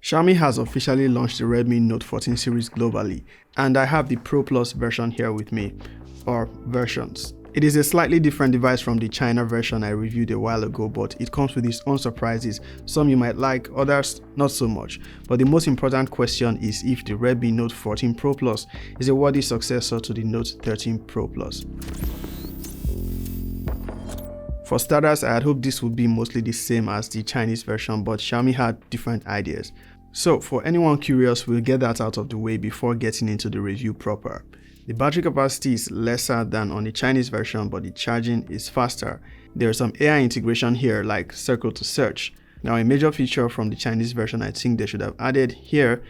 Xiaomi has officially launched the Redmi Note 14 series globally, and I have the Pro Plus version here with me, or versions. It is a slightly different device from the China version I reviewed a while ago, but it comes with its own surprises. Some you might like, others not so much. But the most important question is if the Redmi Note 14 Pro Plus is a worthy successor to the Note 13 Pro Plus. For starters, I had hoped this would be mostly the same as the Chinese version, but Xiaomi had different ideas. So for anyone curious, we'll get that out of the way before getting into the review proper. The battery capacity is lesser than on the Chinese version, but the charging is faster. There's some AI integration here like circle to search. Now, a major feature from the Chinese version I think they should have added here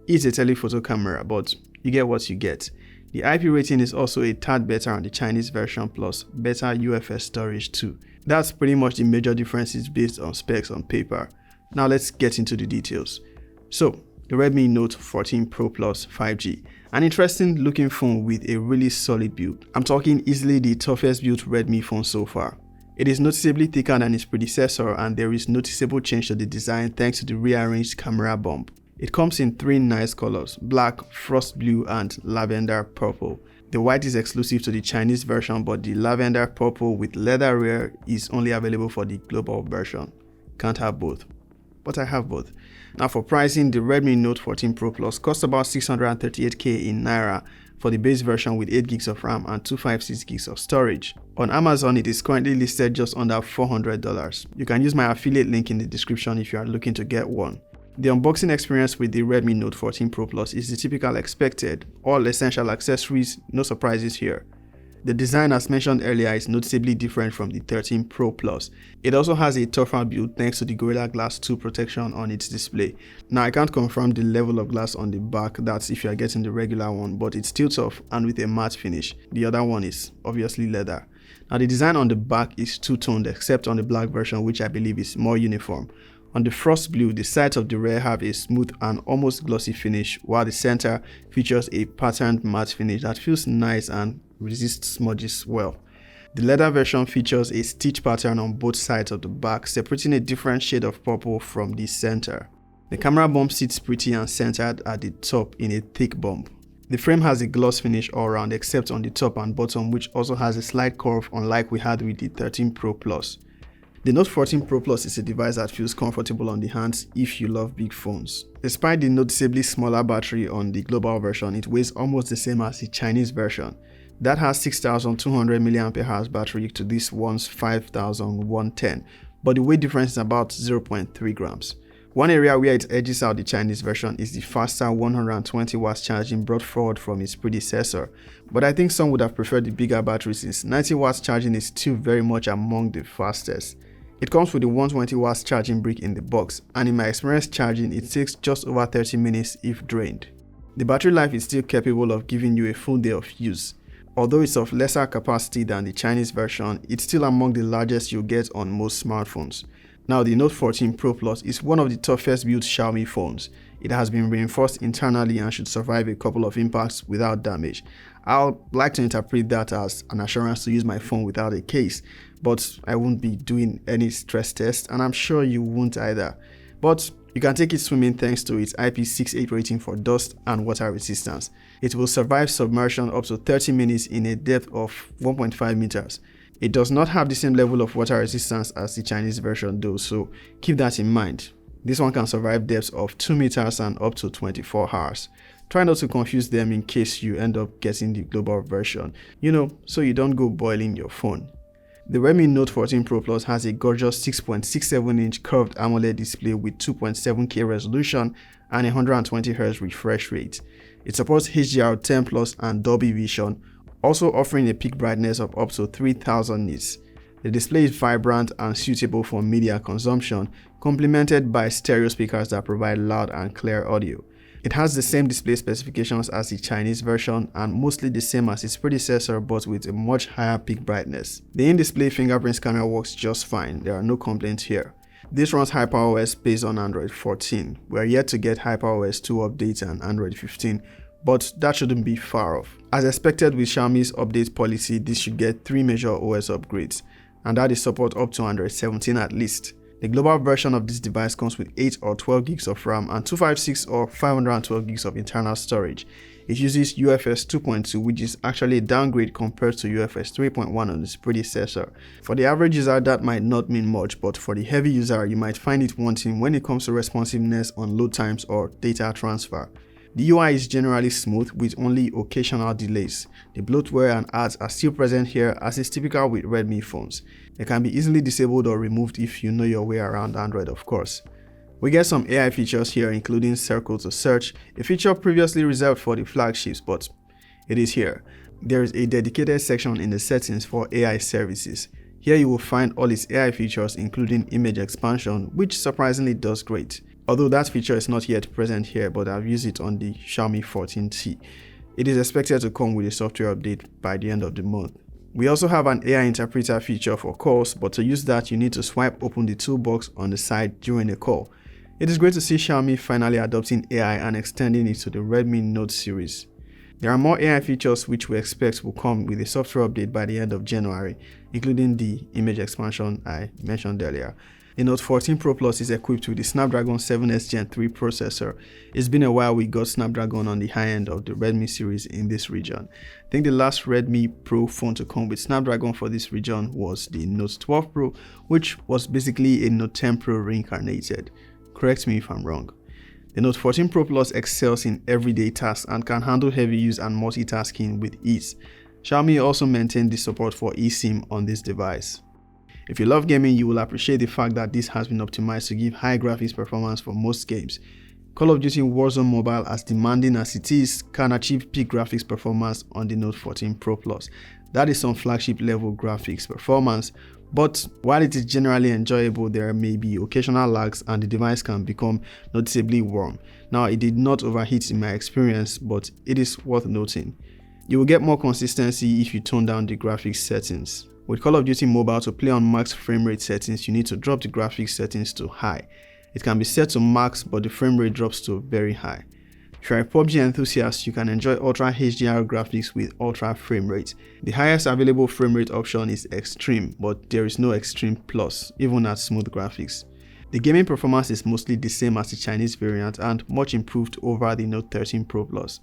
is a telephoto camera, but you get what you get. The IP rating is also a tad better on the Chinese version, plus better UFS storage too. That's pretty much the major differences based on specs on paper. Now let's get into the details. So, the Redmi Note 14 Pro Plus 5G. An interesting looking phone with a really solid build. I'm talking easily the toughest built Redmi phone so far. It is noticeably thicker than its predecessor, and there is noticeable change to the design thanks to the rearranged camera bump. It comes in three nice colors: black, frost blue, and lavender purple. The white is exclusive to the Chinese version, but the lavender purple with leather rear is only available for the global version. Can't have both, but I have both. Now for pricing, the Redmi Note 14 Pro Plus costs about 638k in Naira for the base version with 8GB of RAM and 256GB of storage. On Amazon, it is currently listed just under $400. You can use my affiliate link in the description if you are looking to get one. The unboxing experience with the Redmi Note 14 Pro Plus is the typical expected, all essential accessories, no surprises here. The design, as mentioned earlier, is noticeably different from the 13 Pro Plus. It also has a tougher build thanks to the Gorilla Glass 2 protection on its display. Now, I can't confirm the level of glass on the back, that's if you are getting the regular one, but it's still tough and with a matte finish. The other one is obviously leather. Now, the design on the back is two-toned except on the black version, which I believe is more uniform. On the frost blue, the sides of the rear have a smooth and almost glossy finish, while the center features a patterned matte finish that feels nice and resists smudges well. The leather version features a stitch pattern on both sides of the back, separating a different shade of purple from the center. The camera bump sits pretty and centered at the top in a thick bump. The frame has a gloss finish all around except on the top and bottom, which also has a slight curve unlike we had with the 13 Pro Plus. The Note 14 Pro Plus is a device that feels comfortable on the hands if you love big phones. Despite the noticeably smaller battery on the global version, it weighs almost the same as the Chinese version. That has 6200 mAh battery to this one's 5110, but the weight difference is about 0.3 grams. One area where it edges out the Chinese version is the faster 120 watts charging brought forward from its predecessor, but I think some would have preferred the bigger battery since 90 watts charging is still very much among the fastest. It comes with a 120 watts charging brick in the box, and in my experience charging, it takes just over 30 minutes if drained. The battery life is still capable of giving you a full day of use. Although it's of lesser capacity than the Chinese version, it's still among the largest you'll get on most smartphones. Now, the Note 14 Pro Plus is one of the toughest built Xiaomi phones. It has been reinforced internally and should survive a couple of impacts without damage. I'll like to interpret that as an assurance to use my phone without a case, but I won't be doing any stress test, and I'm sure you won't either. But you can take it swimming thanks to its IP68 rating for dust and water resistance. It will survive submersion up to 30 minutes in a depth of 1.5 meters. It does not have the same level of water resistance as the Chinese version though, so keep that in mind. This one can survive depths of 2 meters and up to 24 hours. Try not to confuse them in case you end up getting the global version, so you don't go boiling your phone. The Redmi Note 14 Pro Plus has a gorgeous 6.67-inch curved AMOLED display with 2.7K resolution and 120Hz refresh rate. It supports HDR10 Plus and Dolby Vision, also offering a peak brightness of up to 3000 nits. The display is vibrant and suitable for media consumption, complemented by stereo speakers that provide loud and clear audio. It has the same display specifications as the Chinese version and mostly the same as its predecessor, but with a much higher peak brightness. The in-display fingerprint scanner works just fine, there are no complaints here. This runs HyperOS based on Android 14. We are yet to get HyperOS 2 updates and Android 15, but that shouldn't be far off. As expected with Xiaomi's update policy, this should get 3 major OS upgrades, and that is support up to Android 17 at least. The global version of this device comes with 8 or 12 gigs of RAM and 256 or 512 gigs of internal storage. It uses UFS 2.2, which is actually a downgrade compared to UFS 3.1 on its predecessor. For the average user, that might not mean much, but for the heavy user, you might find it wanting when it comes to responsiveness on load times or data transfer. The UI is generally smooth with only occasional delays. The bloatware and ads are still present here, as is typical with Redmi phones. They can be easily disabled or removed if you know your way around Android, of course. We get some AI features here, including circle to search, a feature previously reserved for the flagships, but it is here. There is a dedicated section in the settings for AI services. Here you will find all its AI features, including image expansion, which surprisingly does great. Although that feature is not yet present here, but I've used it on the Xiaomi 14T. It is expected to come with a software update by the end of the month. We also have an AI interpreter feature for calls, but to use that you need to swipe open the toolbox on the side during the call. It is great to see Xiaomi finally adopting AI and extending it to the Redmi Note series. There are more AI features which we expect will come with a software update by the end of January, including the image expansion I mentioned earlier. The Note 14 Pro Plus is equipped with the Snapdragon 7S Gen 3 processor. It's been a while we got Snapdragon on the high end of the Redmi series in this region. I think the last Redmi Pro phone to come with Snapdragon for this region was the Note 12 Pro, which was basically a Note 10 Pro reincarnated. Correct me if I'm wrong. The Note 14 Pro Plus excels in everyday tasks and can handle heavy use and multitasking with ease. Xiaomi also maintained the support for eSIM on this device. If you love gaming, you will appreciate the fact that this has been optimized to give high graphics performance for most games. Call of Duty Warzone Mobile, as demanding as it is, can achieve peak graphics performance on the Note 14 Pro Plus. That is some flagship level graphics performance, but while it is generally enjoyable, there may be occasional lags and the device can become noticeably warm. Now, it did not overheat in my experience, but it is worth noting. You will get more consistency if you tone down the graphics settings. With Call of Duty Mobile, to play on max frame rate settings, you need to drop the graphics settings to high. It can be set to max, but the frame rate drops to very high. If you're a PUBG enthusiast, you can enjoy Ultra HDR graphics with Ultra frame rate. The highest available frame rate option is Extreme, but there is no Extreme Plus, even at smooth graphics. The gaming performance is mostly the same as the Chinese variant and much improved over the Note 13 Pro Plus,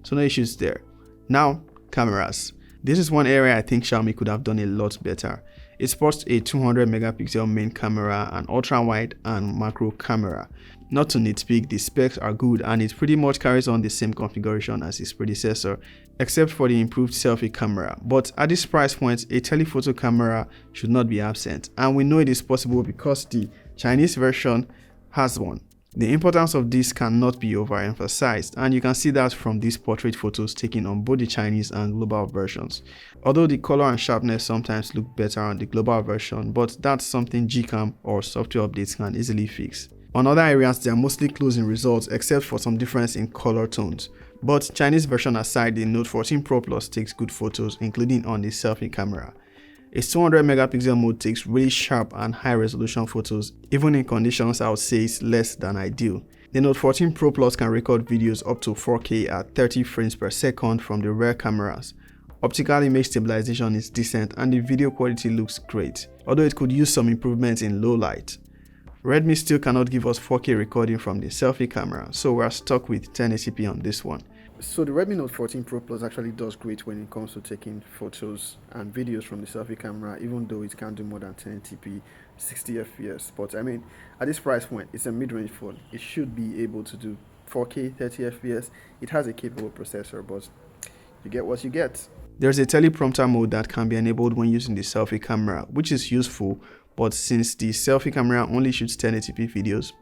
so no issues there. Now, cameras. This is one area I think Xiaomi could have done a lot better. It sports a 200 megapixel main camera, an ultra wide and macro camera. Not to nitpick, the specs are good and it pretty much carries on the same configuration as its predecessor, except for the improved selfie camera. But at this price point, a telephoto camera should not be absent, and we know it is possible because the Chinese version has one. The importance of this cannot be overemphasized, and you can see that from these portrait photos taken on both the Chinese and global versions. Although the color and sharpness sometimes look better on the global version, but that's something Gcam or software updates can easily fix. On other areas, they are mostly close in results except for some difference in color tones. But Chinese version aside, the Note 14 Pro Plus takes good photos, including on the selfie camera. Its 200 megapixel mode takes really sharp and high resolution photos, even in conditions I would say is less than ideal. The Note 14 Pro Plus can record videos up to 4K at 30 frames per second from the rear cameras. Optical image stabilization is decent and the video quality looks great, although it could use some improvements in low light. Redmi still cannot give us 4K recording from the selfie camera, so we are stuck with 1080p on this one. So the Redmi Note 14 Pro Plus actually does great when it comes to taking photos and videos from the selfie camera, even though it can't do more than 1080p 60 fps. But I mean, at this price point, it's a mid-range phone. It should be able to do 4K 30 fps. It has a capable processor, but you get what you get. There's a teleprompter mode that can be enabled when using the selfie camera, which is useful, but since the selfie camera only shoots 1080p videos,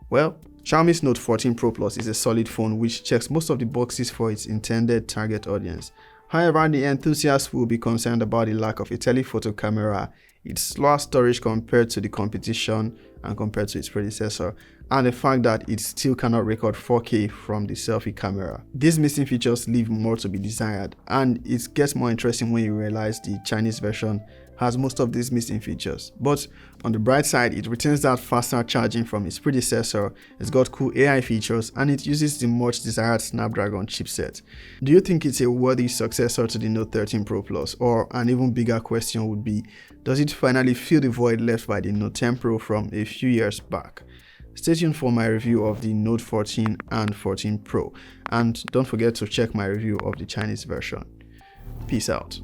well, Xiaomi's Note 14 Pro Plus is a solid phone which checks most of the boxes for its intended target audience. However, the enthusiasts will be concerned about the lack of a telephoto camera, its slower storage compared to the competition and compared to its predecessor, and the fact that it still cannot record 4K from the selfie camera. These missing features leave more to be desired, and it gets more interesting when you realize the Chinese version has most of these missing features. But on the bright side, it retains that faster charging from its predecessor, it's got cool AI features, and it uses the much desired Snapdragon chipset. Do you think it's a worthy successor to the Note 13 Pro Plus? Or an even bigger question would be, does it finally fill the void left by the Note 10 Pro from a few years back? Stay tuned for my review of the Note 14 and 14 Pro, and don't forget to check my review of the Chinese version. Peace out.